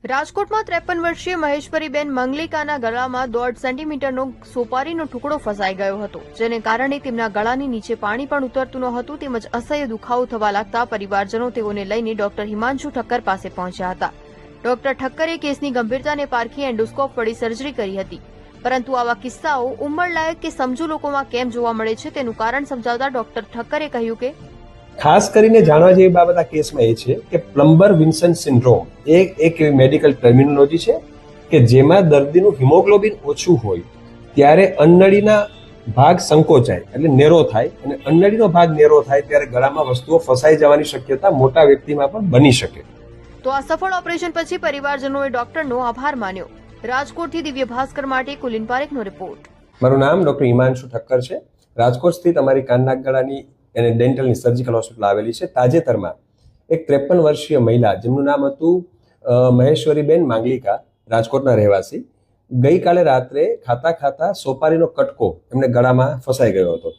રાજકોટમાં 53 વર્ષીય મહેશ્વરીબેન મંગલિકાના ગળામાં 1.5 સેન્ટીમીટરનો સોપારીનો ટુકડો ફસાઈ ગયો હતો, જેને કારણે તેમના ગળાની નીચે પાણી પણ ઉતરતું ન હતું તેમજ અસહ્ય દુખાવો થવા લાગતા પરિવારજનો તેઓને લઈને ડોક્ટર હિમાંશુ ઠક્કર પાસે પહોંચ્યા હતા. ડોક્ટર ઠક્કરે કેસની ગંભીરતાને પારખી એન્ડોસ્કોપ વડે સર્જરી કરી હતી. પરંતુ આવા કિસ્સાઓ ઉંમરલાયક કે સમજુ લોકોમાં કેમ જોવા મળે છે તેનું કારણ સમજાવતા ડોક્ટર ઠક્કરે કહ્યું કે ખાસ કરીને જાણવા જેવી બાબત આ કેસમાં એ છે કે પ્લમ્બર વિન્સન સિન્ડ્રોમ એક એવી મેડિકલ ટર્મિનોલોજી છે કે જેમાં દર્દીનું હિમોગ્લોબિન ઓછું હોય ત્યારે અન્નળીના ભાગ સંકોચાય એટલે નેરો થાય, અને અન્નળીનો ભાગ નેરો થાય ત્યારે ગળામાં વસ્તુઓ ફસાઈ જવાની શક્યતા મોટા વ્યક્તિમાં પણ બની શકે. તો આ સફળ ઓપરેશન પછી પરિવારજનોએ ડોક્ટરનો આભાર માન્યો. રાજકોટથી દિવ્ય ભાસ્કર માટે કુલિન પારેખનો રિપોર્ટ. મારું નામ ડોક્ટર હિમાંશુ ઠક્કર છે. રાજકોટ સ્થિત અમારી કાનનાક ગળાની અને ડેન્ટલની સર્જિકલ હોસ્પિટલ આવેલી છે. તાજેતરમાં એક 53 વર્ષીય મહિલા જેમનું નામ હતું મહેશ્વરીબેન માંગલિકા, રાજકોટના રહેવાસી, ગઈકાલે રાત્રે ખાતા ખાતા સોપારીનો કટકો એમને ગળામાં ફસાઈ ગયો હતો.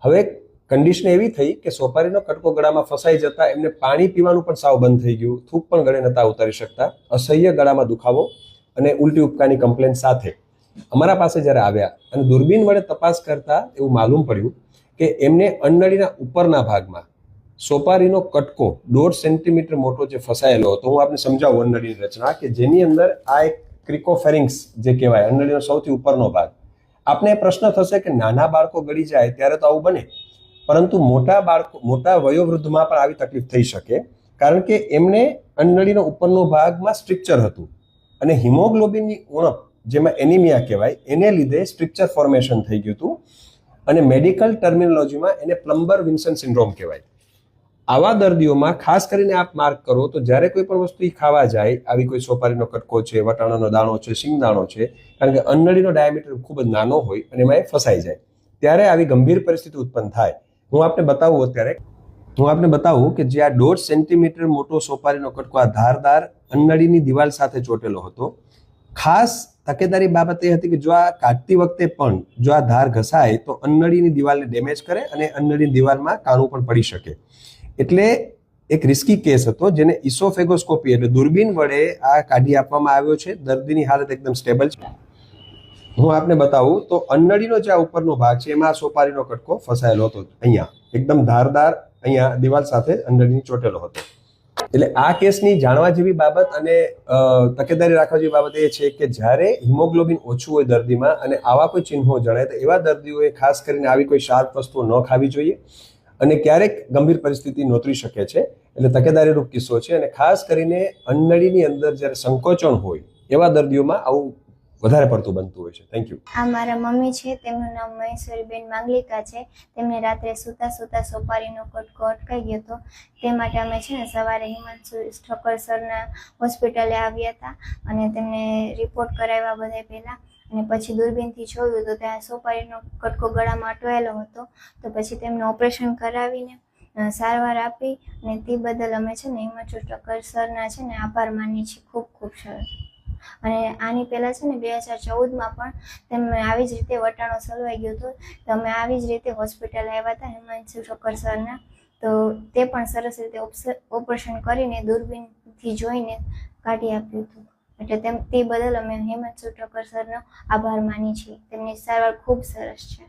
હવે કન્ડિશન એવી થઈ કે સોપારીનો કટકો ગળામાં ફસાઈ જતા એમને પાણી પીવાનું પણ સાવ બંધ થઈ ગયું, થૂક પણ ગળે નતા ઉતારી શકતા, અસહ્ય ગળામાં દુખાવો અને ઉલટી ઉપકાની કમ્પ્લેન સાથે અમારા પાસે જ્યારે આવ્યા અને દૂરબીન વડે તપાસ કરતા એવું માલુમ પડ્યું કે એમને અન્નળીના ઉપરના ભાગમાં સોપારીનો કટકો 1.5 સેન્ટીમીટર મોટો જે ફસાયેલો હતો. હું આપને સમજાવું અન્નળીની રચના કે જેની અંદર આ એક ક્રિકોફેરિંગ્સ જે કહેવાય અન્નળીનો સૌથી ઉપરનો ભાગ. આપને પ્રશ્ન થશે કે નાના બાળકો ગળી જાય ત્યારે તો આવું બને, પરંતુ મોટા વયોવૃદ્ધમાં પણ આવી તકલીફ થઈ શકે, કારણ કે એમને અન્નળીનો ઉપરનો ભાગમાં સ્ટ્રક્ચર હતું અને હિમોગ્લોબિનની ઉણપ જેમાં એનિમિયા કહેવાય એને લીધે સ્ટ્રક્ચર ફોર્મેશન થઈ ગયું હતું અને મેડિકલ ટર્મિનોલોજીમાં એને પ્લમ્બર વિન્સન સિન્ડ્રોમ કહેવાય. આવા દર્દીઓમાં ખાસ કરીને આપ માર્ક કરો તો જ્યારે કોઈ પણ વસ્તુ ખાવા જાય, આવી કોઈ સોપારીનો કટકો છે, વટાણાનો દાણો છે, સિંગદાણો છે, કારણ કે અન્નળીનો ડાયામીટર ખૂબ જ નાનો હોય અને એમાં એ ફસાઈ જાય, ત્યારે આવી ગંભીર પરિસ્થિતિ ઉત્પન્ન થાય. હું આપને બતાવું કે જે આ 1.5 સેન્ટીમીટર મોટો સોપારીનો કટકો આ ધારદાર અન્નળીની દિવાલ સાથે ચોટેલો હતો. ખાસ તકેદારી બાબત એ હતી કે જો આ કાઢતી વખતે પણ જો આ ધાર ઘસાય તો અન્નળીની દિવાલને ડેમેજ કરે અને અન્નળીની દિવાલમાં કાણું પણ પડી શકે. એટલે એક રિસ્કી કેસ હતો જેને ઇસોફેગોસ્કોપી એટલે દૂરબીન વડે આ કાઢી આપવામાં આવ્યો છે. દર્દીની હાલત એકદમ સ્ટેબલ છે. હું આપને બતાવું તો અન્નળીનો જે આ ઉપરનો ભાગ છે એમાં સોપારીનો કટકો ફસાયેલો હતો, અહીંયા એકદમ ધારદાર અહીંયા દિવાલ સાથે અન્નળીની ચોટેલો હતો. એટલે આ કેસની જાણવા જેવી બાબત અને તકેદારી રાખવા જેવી બાબત એ છે કે જ્યારે હિમોગ્લોબિન ઓછું હોય દર્દીમાં અને આવા કોઈ ચિહ્નો જણાય તો એવા દર્દીઓએ ખાસ કરીને આવી કોઈ શાર્પ વસ્તુઓ ન ખાવી જોઈએ અને ક્યારેક ગંભીર પરિસ્થિતિ નોતરી શકે છે. એટલે તકેદારીરૂપ કિસ્સો છે અને ખાસ કરીને અન્નળીની અંદર જ્યારે સંકોચન હોય એવા દર્દીઓમાં આવું વધારે પડતું બનતું હોય છે. Thank you. આ મારા મમ્મી છે, તેમનું નામ મહેશ્વરીબેન માંગલિકા છે. તેમને રાત્રે સૂતા સોપારીનો કટકો અટકાઈ ગયો હતો. તે માટે અમે છે ને સવારે હિમાંશુ ઠક્કર સરના હોસ્પિટલે આવ્યા હતા અને તેમને રિપોર્ટ કરાવ્યા બધા પહેલાં, અને પછી દૂરબીનથી જોયું તો ત્યાં સોપારીનો કટકો ગળામાં અટવાયેલો હતો. તો પછી તેમને ઓપરેશન કરાવીને સારવાર આપી અને તે બદલ અમે છે ને હિમાંશુ ઠક્કર સરના છે ને આભાર માનીએ છીએ. ખૂબ ખૂબ સરસ. અને આની પહેલાં છે ને 2014માં પણ તેમને આવી જ રીતે વટાણો સલવાઈ ગયો હતો, તો અમે આવી જ રીતે હોસ્પિટલ આવ્યા હતા હિમાંશુ ઠક્કર સરના. તો તે પણ સરસ રીતે ઓપરેશન કરીને દૂરબીનથી જોઈને કાઢી આપ્યું હતું. એટલે તે બદલ અમે હિમાંશુ ઠક્કર સરનો આભાર માની છીએ. તેમની સારવાર ખૂબ સરસ છે.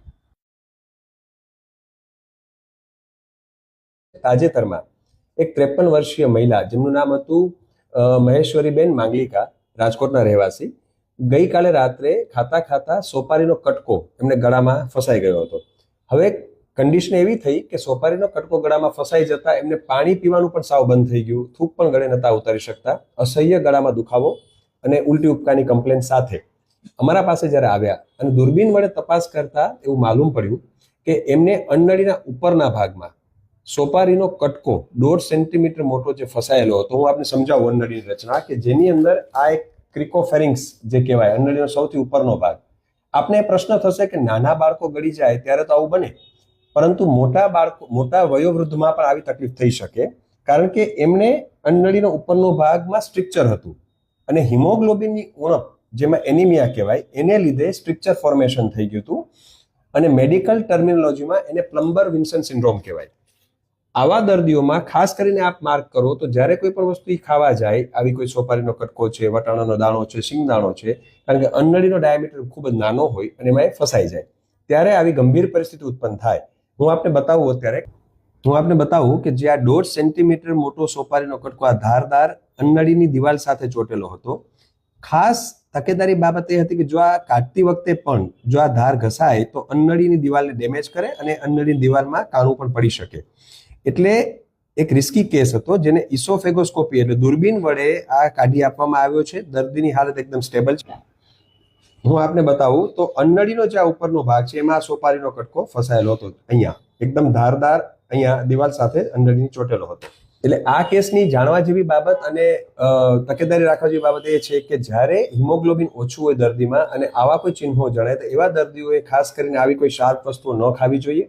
તાજેતરમાં એક 53 વર્ષીય મહિલા જેમનું નામ હતું મહેશ્વરીબેન માંગલિકા, રાજકોટના રહેવાસી, ગઈકાલે રાત્રે ખાતા ખાતા સોપારીનો કટકો એમને ગળામાં ફસાઈ ગયો હતો. હવે કન્ડિશન એવી થઈ કે સોપારીનો કટકો ગળામાં ફસાઈ જતા એમને પાણી પીવાનું પણ સાવ બંધ થઈ ગયું, થૂક પણ ગળે નતા ઉતારી શકતા, અસહ્ય ગળામાં દુખાવો અને ઉલટી ઉપકાની કમ્પ્લેન સાથે અમારા પાસે જ્યારે આવ્યા અને દૂરબીન વડે તપાસ કરતા એવું માલુમ પડ્યું કે એમને અન્નળીના ઉપરના ભાગમાં સોપારીનો કટકો 1.5 સેન્ટીમીટર મોટો જે ફસાયેલો હતો. હું આપને સમજાવું અન્નળીની રચના કે જેની અંદર આ એક ક્રિકોફેરિંગ્સ જે કહેવાય અન્નળીનો સૌથી ઉપરનો ભાગ. આપને પ્રશ્ન થશે કે નાના બાળકો ગળી જાય ત્યારે તો આવું બને, પરંતુ મોટા વયોવૃદ્ધમાં પણ આવી તકલીફ થઈ શકે, કારણ કે એમને અન્નળીનો ઉપરનો ભાગમાં સ્ટ્રક્ચર હતું અને હિમોગ્લોબિનની ઉણપ જેમાં એનિમિયા કહેવાય એને લીધે સ્ટ્રક્ચર ફોર્મેશન થઈ ગયું હતું અને મેડિકલ ટર્મિનોલોજીમાં એને પ્લમ્બર વિન્સન સિન્ડ્રોમ કહેવાય. આવા દર્દીઓમાં ખાસ કરીને આપ માર્ક કરો તો જ્યારે કોઈ પણ વસ્તુ ખાવા જાય, આવી કોઈ સોપારીનો કટકો છે, વટાણાનો દાણો છે, સિંગદાણો છે, કારણ કે અન્નળીનો ડાયામીટર ખૂબ જ નાનો હોય અને એમાં એ ફસાઈ જાય, ત્યારે આવી ગંભીર પરિસ્થિતિ ઉત્પન્ન થાય. હું આપને બતાવું કે જે આ 1.5 સેન્ટીમીટર મોટો સોપારીનો કટકો આ ધારદાર અન્નળીની દિવાલ સાથે ચોટેલો હતો. ખાસ તકેદારી બાબત એ હતી કે જો આ કાઢતી વખતે પણ જો આ ધાર ઘસાય તો અન્નળીની દિવાલને ડેમેજ કરે અને અન્નળીની દિવાલમાં કાણું પણ પડી શકે. એટલે એક રિસ્કી કેસ હતો જેને ઇસોફેગોસ્કોપી એટલે દૂરબીન વડે આ કાઢી આપવામાં આવ્યો છે. દર્દીની હાલત એકદમ સ્ટેબલ છે. હું આપને બતાવું તો અન્નળીનો જે આ ઉપરનો ભાગ છે એમાં સોપારીનો કટકો ફસાયેલો હતો. અહીંયા એકદમ ધારદાર અહીંયા દિવાલ સાથે અન્નળીની ચોટેલો હતો. એટલે આ કેસની જાણવા જેવી બાબત અને તકેદારી રાખવા જેવી બાબત એ છે કે જ્યારે હિમોગ્લોબિન ઓછું હોય દર્દીમાં અને આવા કોઈ ચિહ્નો જણાય તો એવા દર્દીઓએ ખાસ કરીને આવી કોઈ શાર્પ વસ્તુઓ ન ખાવી જોઈએ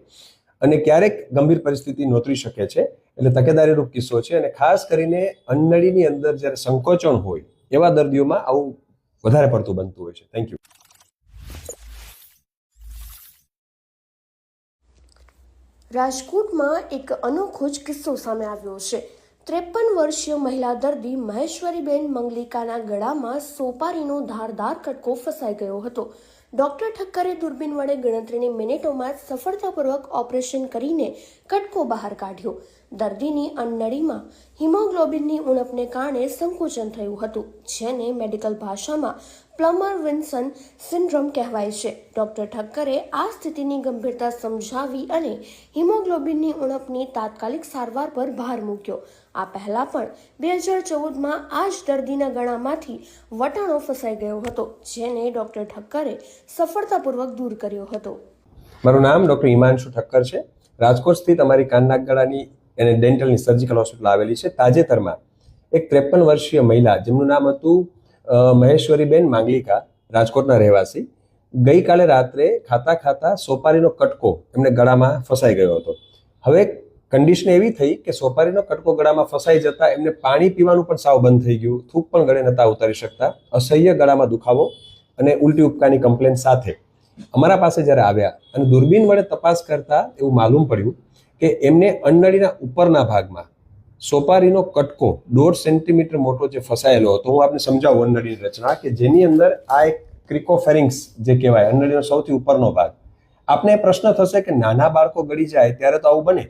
અને ક્યારેક ગંભીર પરિસ્થિતિ નોતરી શકે છે. એટલે તકેદારીરૂપ કિસ્સો છે અને ખાસ કરીને અન્નળીની અંદર જ્યારે સંકોચન હોય એવા દર્દીઓમાં આવું વધારે પડતું બનતું હોય છે. Thank you. રાજકોટમાં એક અનોખો જ કિસ્સો સામે આવ્યો છે. 53 વર્ષીય મહિલા દર્દી મહેશ્વરીબેન મંગલિકાના ગળામાં સોપારીનો ધારદાર કટકો ફસાઈ ગયો હતો. ડોક્ટર ઠક્કરે દૂરબીન વડે ગણતરીની મિનિટોમાં સફળતાપૂર્વક ઓપરેશન કરીને કટકો બહાર કાઢ્યો. દર્દીની અન્નળીમાં હિમોગ્લોબિનની ઉણપને કારણે સંકોચન થયું હતું, જેને મેડિકલ ભાષામાં પ્લમર વિન્સન સિન્ડ્રોમ કહેવાય છે. ડોક્ટર ઠક્કરે આ સ્થિતિની ગંભીરતા સમજાવી અને હિમોગ્લોબિનની ઉણપની તાત્કાલિક સારવાર પર ભાર મૂક્યો. આ પહેલા પણ 2014માં આ જ દર્દીના ગળામાંથી વટાણો ફસાઈ ગયો હતો, જેને ડોક્ટર ઠક્કરે સફળતાપૂર્વક દૂર કર્યો હતો. મારું નામ ડોક્ટર હિમાંશુ ઠક્કર છે. રાજકોટ સ્થિત અમારી કાન નાક ગળાની અને ડેન્ટલની સર્જિકલ હોસ્પિટલ આવેલી છે. તાજેતરમાં એક 53 વર્ષીય મહિલા જેમનું નામ હતું મહેશ્વરીબેન માંગલિકા, રાજકોટના રહેવાસી, ગઈકાલે રાત્રે ખાતા સોપારીનો કટકો એમને ગળામાં ફસાઈ ગયો હતો. હવે કન્ડિશન એવી થઈ કે સોપારીનો કટકો ગળામાં ફસાઈ જતા એમને પાણી પીવાનું પણ સાવ બંધ થઈ ગયું, થૂક પણ ગળે નતા ઉતારી શકતા, અસહ્ય ગળામાં દુખાવો અને ઉલટી ઉપકાની કમ્પ્લેન સાથે અમારા પાસે જ્યારે આવ્યા અને દૂરબીન વડે તપાસ કરતા એવું માલુમ પડ્યું કે એમને અન્નળીના ઉપરના ભાગમાં સોપારીનો કટકો 1.5 સેન્ટીમીટર મોટો જે ફસાયેલો હતો. હું આપને સમજાવું અન્નળીની રચના કે જેની અંદર આ એક ક્રિકોફેરિંગ્સ જે કહેવાય અન્નળીનો સૌથી ઉપરનો ભાગ. આપને પ્રશ્ન થશે કે નાના બાળકો ગળી જાય ત્યારે તો આવું બને,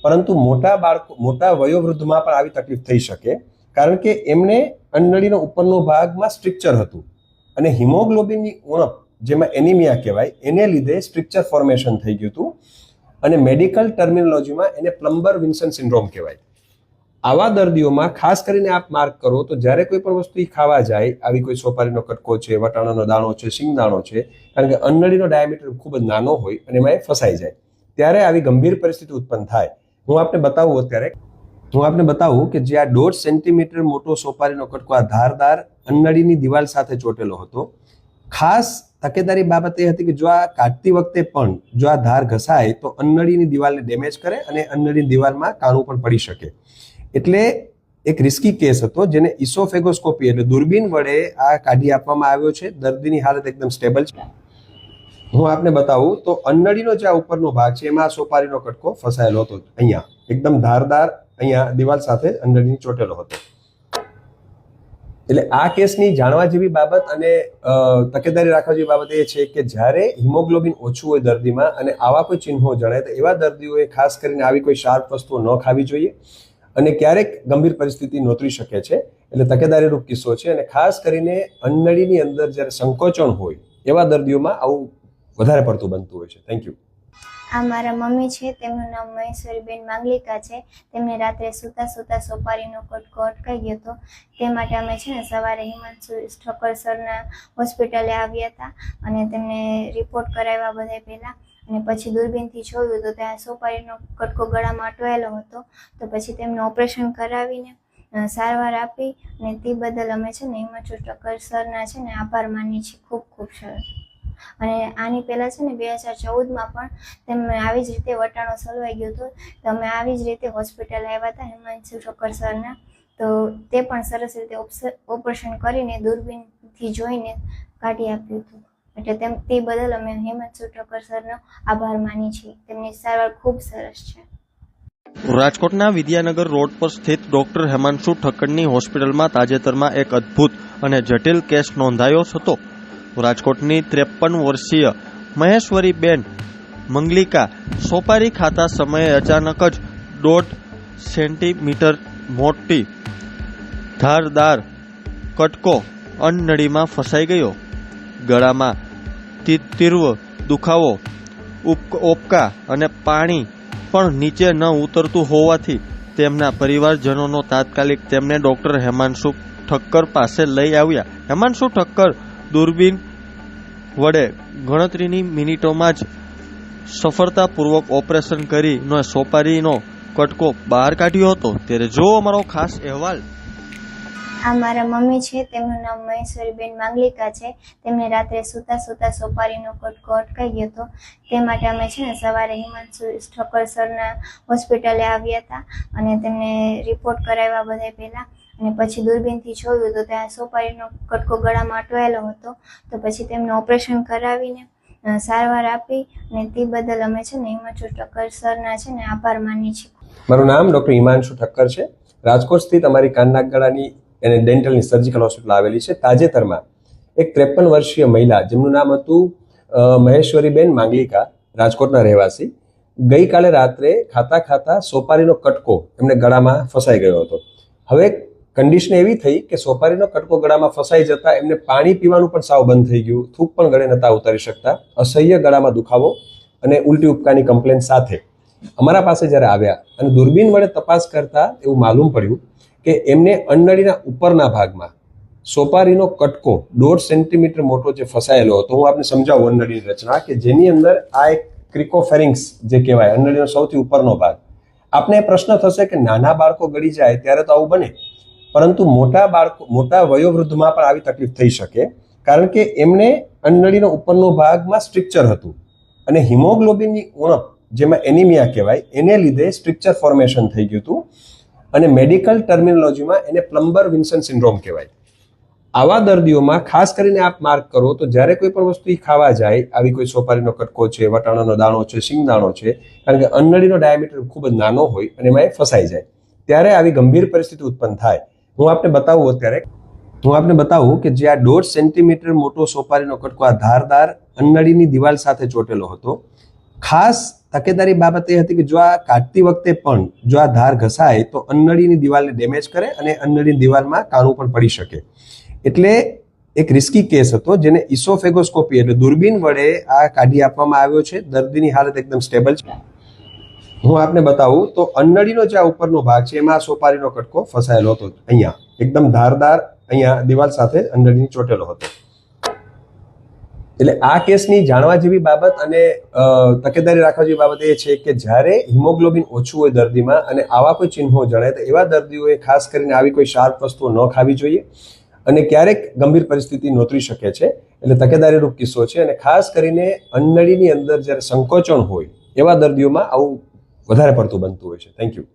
પરંતુ મોટા વયોવૃદ્ધમાં પણ આવી તકલીફ થઈ શકે, કારણ કે એમને અન્નળીનો ઉપરનો ભાગમાં સ્ટ્રક્ચર હતું અને હિમોગ્લોબિનની ઉણપ જેમાં એનિમિયા કહેવાય એને લીધે સ્ટ્રક્ચર ફોર્મેશન થઈ ગયું હતું અને મેડિકલ ટર્મિનોલોજીમાં એને પ્લમ્બર વિન્સન સિન્ડ્રોમ કહેવાય. આવા દર્દીઓમાં ખાસ કરીને આપ માર્ક કરો તો જ્યારે કોઈ પણ વસ્તુ ખાવા જાય, આવી કોઈ સોપારીનો કટકો છે, વટાણાનો દાણો છે, સિંગદાણો છે, કારણ કે અન્નળીનો ડાયામીટર ખૂબ જ નાનો હોય અને એમાં એ ફસાઈ જાય, ત્યારે આવી ગંભીર પરિસ્થિતિ ઉત્પન્ન થાય. હું આપને બતાવું કે જે આ 1.5 સેન્ટીમીટર મોટો સોપારીનો કટકો આ ધારદાર અન્નળીની દિવાલ સાથે ચોટેલો હતો. ખાસ તકેદારી બાબત એ હતી કે જો આ કાઢતી વખતે પણ જો આ ધાર ઘસાય તો અન્નળીની દિવાલને ડેમેજ કરે અને અન્નળીની દિવાલમાં કાણું પણ પડી શકે. એટલે એક રિસ્કી કેસ હતો જેને ઇસોફેગોસ્કોપી એટલે દૂરબીન વડે આ કાઢી આપવામાં આવ્યો છે. દર્દીની હાલત એકદમ સ્ટેબલ છે. હું આપને બતાવું તો અન્નળીનો જે આ ઉપરનો ભાગ છે એમાં સોપારીનો કટકો ફસાયેલો હતો. અહીંયા એકદમ ધારદાર અહીંયા દિવાલ સાથે અન્નળીની ચોટેલો હતો. એટલે આ કેસની જાણવા જેવી બાબત અને તકેદારી રાખવા જેવી બાબત એ છે કે જ્યારે હિમોગ્લોબિન ઓછું હોય દર્દીમાં અને આવા કોઈ ચિહ્નો જણાય તો એવા દર્દીઓએ ખાસ કરીને આવી કોઈ શાર્પ વસ્તુઓ ન ખાવી જોઈએ અને ક્યારેક ગંભીર પરિસ્થિતિ નોતરી શકે છે. એટલે તકેદારીરૂપ કિસ્સો છે અને ખાસ કરીને અન્નળીની અંદર જ્યારે સંકોચન હોય એવા દર્દીઓમાં આવું વધારે પડતું બનતું હોય છે. Thank you. આ મારા મમ્મી છે, તેમનું નામ મહેશ્વરીબેન માંગલિકા છે. તેમને રાત્રે સૂતા સોપારીનો કટકો અટકાઈ ગયો હતો. તે માટે અમે છે ને સવારે હિમાંશુ ઠક્કર સરના હોસ્પિટલે આવ્યા હતા અને તેમને રિપોર્ટ કરાવ્યા બધા પહેલાં, અને પછી દૂરબીનથી જોયું તો ત્યાં સોપારીનો કટકો ગળામાં અટવાયેલો હતો. તો પછી તેમને ઓપરેશન કરાવીને સારવાર આપી અને તે બદલ અમે છે ને હિમાંશુ ઠક્કર સરના છે ને આભાર માનીએ છીએ. ખૂબ ખૂબ સરસ. અને આની પહેલાં છે ને 2014માં પણ તેમને આવી જ રીતે વટાણો સલવાઈ ગયો હતો. તો અમે આવી જ રીતે હોસ્પિટલ આવ્યા હતા હિમાંશુ ઠક્કર સરના. તો તે પણ સરસ રીતે ઓપરેશન કરીને દૂરબીનથી જોઈને કાઢી આપ્યું હતું. એટલે તે બદલ અમે હિમાંશુ ઠક્કર સરનો આભાર માની છીએ. તેમની સારવાર ખૂબ સરસ છે. રાજકોટના વિદ્યાનગર રોડ પર સ્થિત ડોક્ટર હેમાંશુ ઠક્કરની હોસ્પિટલમાં તાજેતરમાં એક અદ્ભુત અને જટિલ કેસ નોંધાયો હતો. રાજકોટની 53 વર્ષીય મહેશ્વરીબેન મંગલિકા સોપારી ખાતા સમયે અચાનક જ 1.5 સેન્ટીમીટર મોટી ધારદાર કટકો અન્નનળીમાં ફસાઈ ગયો. ગળામાં તીવ્ર દુખાવો, ઓબકા અને પાણી પણ નીચે ન ઉતરતું હોવાથી તેમના પરિવારજનોનો તાત્કાલિક તેમને ડોક્ટર હેમાંશુ ઠક્કર પાસે લઈ આવ્યા. હેમાંશુ ઠક્કર દૂરબીન વડે ગણતરીની મિનિટોમાં જ સફળતાપૂર્વક ઓપરેશન કરીને સોપારીનો કટકો બહાર કાઢ્યો હતો. ત્યારે જો અમારો ખાસ અહેવાલ. આ મારા મમ્મી છે, તેમનું નામ મહેશ્વરીબેન માંગલિકા છે. તેમને રાત્રે સૂતા સૂતા સોપારીનો કટકો અટકાઈ ગયો હતો. તે માટે અમે છે ને સવારે હિમાંશુ ઠક્કર સરના હોસ્પિટલે આવ્યા હતા અને તેમને રિપોર્ટ કરાવ્યા બધા પહેલાં, અને પછી દૂરબીનથી જોયું તો ત્યાં સોપારીનો કટકો ગળામાં અટવાયેલો હતો. તો પછી તેમને ઓપરેશન કરાવીને સારવાર આપી, અને તે બદલ અમે છે ને હિમાંશુ ઠક્કર સરના છે ને આભાર માનીએ છીએ. મારું નામ ડૉક્ટર હિમાંશુ ઠક્કર છે. રાજકોટ સ્થિત અમારી કાન નાક ગળાની અને ડેન્ટલની સર્જિકલ હોસ્પિટલ આવેલી છે. તાજેતરમાં એક 53 વર્ષીય મહિલા જેમનું નામ હતું મહેશ્વરીબેન માંગલિકા, રાજકોટના રહેવાસી, ગઈકાલે રાત્રે ખાતા ખાતા સોપારીનો કટકો એમને ગળામાં ફસાઈ ગયો હતો. હવે કન્ડિશન એવી થઈ કે સોપારીનો કટકો ગળામાં ફસાઈ જતા એમને પાણી પીવાનું પણ સાવ બંધ થઈ ગયું, થૂક પણ ગળે નતા ઉતારી શકતા, અસહ્ય ગળામાં દુખાવો અને ઉલટી ઉપકાની કમ્પ્લેન સાથે અમારા પાસે જ્યારે આવ્યા અને દૂરબીન વડે તપાસ કરતા એવું માલુમ પડ્યું કે એમને અન્નનળીના ઉપરના ભાગમાં સોપારીનો કટકો 1.5 સેન્ટીમીટર મોટો જે ફસાયેલો હતો. હું આપને સમજાવું અન્નનળીની રચના, કે જેની અંદર આ એક ક્રિકોફેરિંગ્સ જે કહેવાય અન્નનળીનો સૌથી ઉપરનો ભાગ. આપને પ્રશ્ન થશે કે નાના બાળકો ગળી જાય ત્યારે તો આવું બને, પરંતુ મોટા વયોવૃદ્ધમાં પણ આવી તકલીફ થઈ શકે, કારણ કે એમને અન્નનળીનો ઉપરનો ભાગમાં સ્ટ્રક્ચર હતું અને હિમોગ્લોબિનની ઉણપ, જેમાં એનિમિયા કહેવાય, એને લીધે સ્ટ્રક્ચર ફોર્મેશન થઈ ગયું હતું અને મેડિકલ ટર્મિનોલોજીમાં એને પ્લમ્બર વિન્સન સિન્ડ્રોમ કહેવાય. આવા દર્દીઓમાં ખાસ કરીને આપ માર્ક કરો તો જ્યારે કોઈ પણ વસ્તુ ખાવા જાય, આવી કોઈ સોપારીનો કટકો છે, વટાણાનો દાણો છે, સિંગદાણો છે, કારણ કે અન્નનળીનો ડાયામીટર ખૂબ જ નાનો હોય અને એમાં એ ફસાઈ જાય, ત્યારે આવી ગંભીર પરિસ્થિતિ ઉત્પન્ન થાય. હું આપને બતાવું કે જે આ 1.5 સેન્ટીમીટર મોટો સોપારીનો કટકો આ ધારદાર અન્નનળીની દિવાલ સાથે ચોટેલો હતો. ખાસ તકેદારી બાબત એ હતી કે જો આ કાઢતી વખતે પણ જો આ ધાર ઘસાય તો અન્નનળીની દિવાલને ડેમેજ કરે અને અન્નનળીની દિવાલમાં કાણું પણ પડી શકે. એટલે એક રિસ્કી કેસ હતો, જેને ઇસોફેગોસ્કોપી એટલે દૂરબીન વડે આ કાઢી આપવામાં આવ્યો છે. દર્દીની હાલત એકદમ સ્ટેબલ છે. હું આપને બતાવું તો અન્નનળીનો જે આ ઉપરનો ભાગ છે એમાં સોપારીનો કટકો ફસાયેલો હતો. અહીંયા એકદમ ધારદાર અહીંયા દિવાલ સાથે અન્નનળીની ચોટેલો હતો. એટલે આ કેસની જાણવા જેવી બાબત અને તકેદારી રાખવા જેવી બાબત એ છે કે જ્યારે હિમોગ્લોબિન ઓછું હોય દર્દીમાં અને આવા કોઈ ચિહ્નો જણાય તો એવા દર્દીઓએ ખાસ કરીને આવી કોઈ શાર્પ વસ્તુઓ ન ખાવી જોઈએ અને ક્યારેક ગંભીર પરિસ્થિતિ નોતરી શકે છે. એટલે તકેદારીરૂપ કિસ્સો છે અને ખાસ કરીને અન્નનળીની અંદર જ્યારે સંકોચન હોય એવા દર્દીઓમાં આવું વધારે પડતું બનતું હોય છે. Thank you.